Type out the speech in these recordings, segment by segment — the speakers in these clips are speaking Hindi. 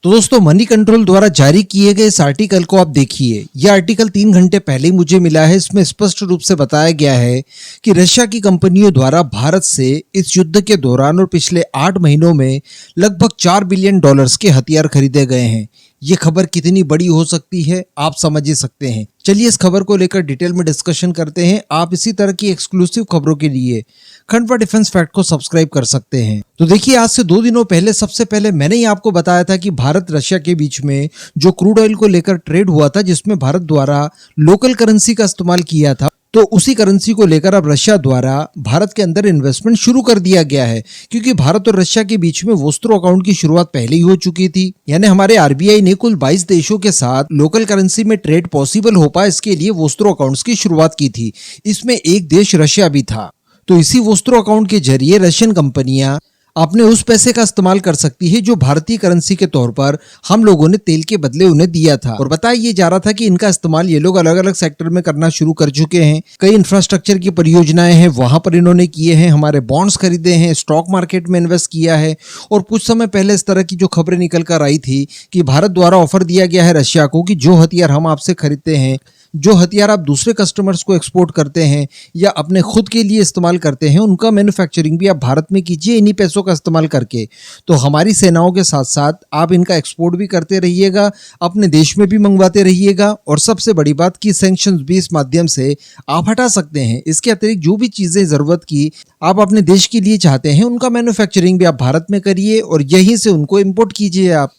तो दोस्तों मनी कंट्रोल द्वारा जारी किए गए इस आर्टिकल को आप देखिए। यह आर्टिकल 3 घंटे पहले ही मुझे मिला है। इसमें स्पष्ट रूप से बताया गया है कि रशिया की कंपनियों द्वारा भारत से इस युद्ध के दौरान और पिछले 8 महीनों में लगभग $4 बिलियन के हथियार खरीदे गए हैं। ये खबर कितनी बड़ी हो सकती है आप समझ ही सकते हैं। चलिए इस खबर को लेकर डिटेल में डिस्कशन करते हैं। आप इसी तरह की एक्सक्लूसिव खबरों के लिए खंडवा डिफेंस फैक्ट को सब्सक्राइब कर सकते हैं। तो देखिए, आज से 2 दिनों पहले सबसे पहले मैंने ही आपको बताया था कि भारत रशिया के बीच में जो क्रूड ऑयल को लेकर ट्रेड हुआ था, जिसमें भारत द्वारा लोकल करेंसी का इस्तेमाल किया था, तो उसी करेंसी को लेकर अब रशिया द्वारा भारत के अंदर इन्वेस्टमेंट शुरू कर दिया गया है। क्योंकि भारत और रशिया के बीच में वोस्त्रो अकाउंट की शुरुआत पहले ही हो चुकी थी। यानी हमारे आरबीआई ने कुल 22 देशों के साथ लोकल करेंसी में ट्रेड पॉसिबल हो पाए, इसके लिए वोस्त्रो अकाउंट्स की शुरुआत की थी। इसमें एक देश रशिया भी था। तो इसी वोस्त्रो अकाउंट के जरिए रशियन कंपनियां अपने उस पैसे का इस्तेमाल कर सकती है जो भारतीय करेंसी के तौर पर हम लोगों ने तेल के बदले उन्हें दिया था। और बताया ये जा रहा था कि इनका इस्तेमाल ये लोग अलग अलग सेक्टर में करना शुरू कर चुके हैं। कई इंफ्रास्ट्रक्चर की परियोजनाएं हैं, वहां पर इन्होंने किए हैं, हमारे बॉन्ड्स खरीदे हैं, स्टॉक मार्केट में इन्वेस्ट किया है। और कुछ समय पहले इस तरह की जो खबरें निकल कर आई थी कि भारत द्वारा ऑफर दिया गया है रशिया को कि जो हथियार हम आपसे खरीदते हैं, जो हथियार आप दूसरे कस्टमर्स को एक्सपोर्ट करते हैं या अपने खुद के लिए इस्तेमाल करते हैं, उनका मैन्युफैक्चरिंग भी आप भारत में कीजिए इन्हीं पैसों का इस्तेमाल करके। तो हमारी सेनाओं के साथ साथ आप इनका एक्सपोर्ट भी करते रहिएगा, अपने देश में भी मंगवाते रहिएगा। और सबसे बड़ी बात कि सैंक्शंस भी इस माध्यम से आप हटा सकते हैं। इसके अतिरिक्त जो भी चीज़ें ज़रूरत की आप अपने देश के लिए चाहते हैं, उनका मैन्युफैक्चरिंग भी आप भारत में करिए और यहीं से उनको इम्पोर्ट कीजिए आप।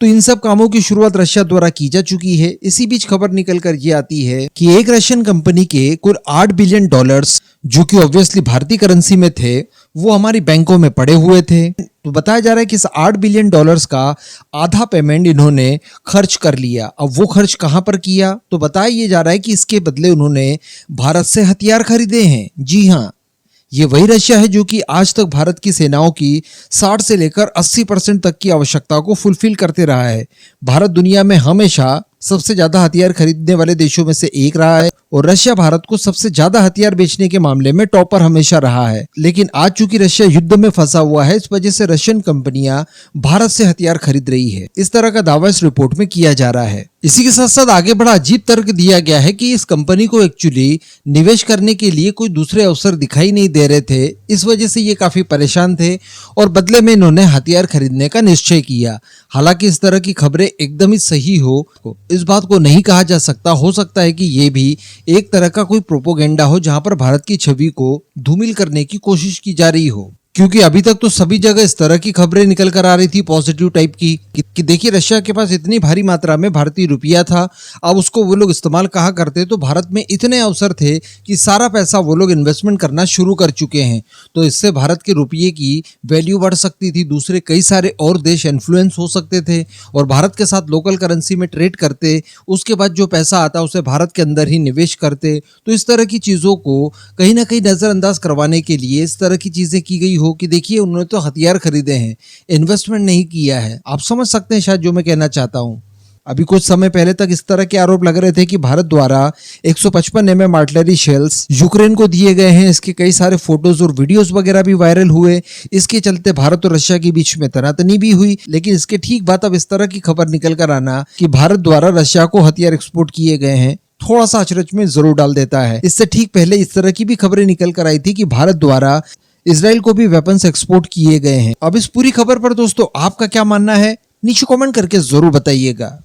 तो इन सब कामों की शुरुआत रशिया द्वारा की जा चुकी है। इसी बीच खबर निकल कर ये आती है कि एक रशियन कंपनी के कुल $8 बिलियन जो कि ऑब्वियसली भारतीय करेंसी में थे, वो हमारी बैंकों में पड़े हुए थे। तो बताया जा रहा है कि इस $8 बिलियन का आधा पेमेंट इन्होंने खर्च कर लिया। अब वो खर्च कहां पर किया, तो बताया ये जा रहा है कि इसके बदले उन्होंने भारत से हथियार खरीदे हैं। जी हाँ, ये वही रशिया है जो कि आज तक भारत की सेनाओं की 60 से लेकर 80% तक की आवश्यकता को फुलफिल करते रहा है। भारत दुनिया में हमेशा सबसे ज्यादा हथियार खरीदने वाले देशों में से एक रहा है और रशिया भारत को सबसे ज्यादा हथियार बेचने के मामले में टॉपर हमेशा रहा है। लेकिन आज चूंकि रशिया युद्ध में फंसा हुआ है, इस वजह से रशियन कंपनियां भारत से हथियार खरीद रही है, इस तरह का दावा इस रिपोर्ट में किया जा रहा है। इसी के साथ साथ आगे बड़ा अजीब तर्क दिया गया है कि इस कंपनी को एक्चुअली निवेश करने के लिए कोई दूसरे अवसर दिखाई नहीं दे रहे थे, इस वजह से ये काफी परेशान थे और बदले में इन्होंने हथियार खरीदने का निश्चय किया। हालांकि इस तरह की खबरें एकदम ही सही हो, इस बात को नहीं कहा जा सकता। हो सकता है कि ये भी एक तरह का कोई प्रोपोगेंडा हो जहां पर भारत की छवि को धूमिल करने की कोशिश की जा रही हो। क्योंकि अभी तक तो सभी जगह इस तरह की खबरें निकल कर आ रही थी पॉजिटिव टाइप की कि देखिए रशिया के पास इतनी भारी मात्रा में भारतीय रुपया था, अब उसको वो लोग इस्तेमाल कहा करते, तो भारत में इतने अवसर थे कि सारा पैसा वो लोग इन्वेस्टमेंट करना शुरू कर चुके हैं। तो इससे भारत के रुपये की वैल्यू बढ़ सकती थी, दूसरे कई सारे और देश इन्फ्लुएंस हो सकते थे और भारत के साथ लोकल करेंसी में ट्रेड करते, उसके बाद जो पैसा आता उसे भारत के अंदर ही निवेश करते। तो इस तरह की चीज़ों को कहीं ना कहीं नज़रअंदाज करवाने के लिए इस तरह की चीज़ें की गई कि देखिए उन्होंने तो हथियार खरीदे हैं, इन्वेस्टमेंट नहीं किया है। आप समझ सकते हैं शायद जो मैं कहना चाहता हूं। अभी कुछ समय पहले तक इस तरह के आरोप लग रहे थे कि भारत द्वारा 155 mm आर्टिलरी शेल्स यूक्रेन को दिए गए हैं। इसके कई सारे फोटोज और वीडियोस वगैरह भी वायरल हुए। इसके चलते भारत और रशिया के बीच में तनातनी भी हुई। लेकिन इसके ठीक बाद अब इस तरह की खबर निकल कर आना कि भारत द्वारा रशिया को हथियार एक्सपोर्ट किए गए हैं, थोड़ा सा अचरज में जरूर डाल देता है। इससे ठीक पहले इस तरह की भी खबरें निकल कर आई थी कि भारत द्वारा इजराइल को भी वेपन्स एक्सपोर्ट किए गए हैं। अब इस पूरी खबर पर दोस्तों आपका क्या मानना है, नीचे कमेंट करके जरूर बताइएगा।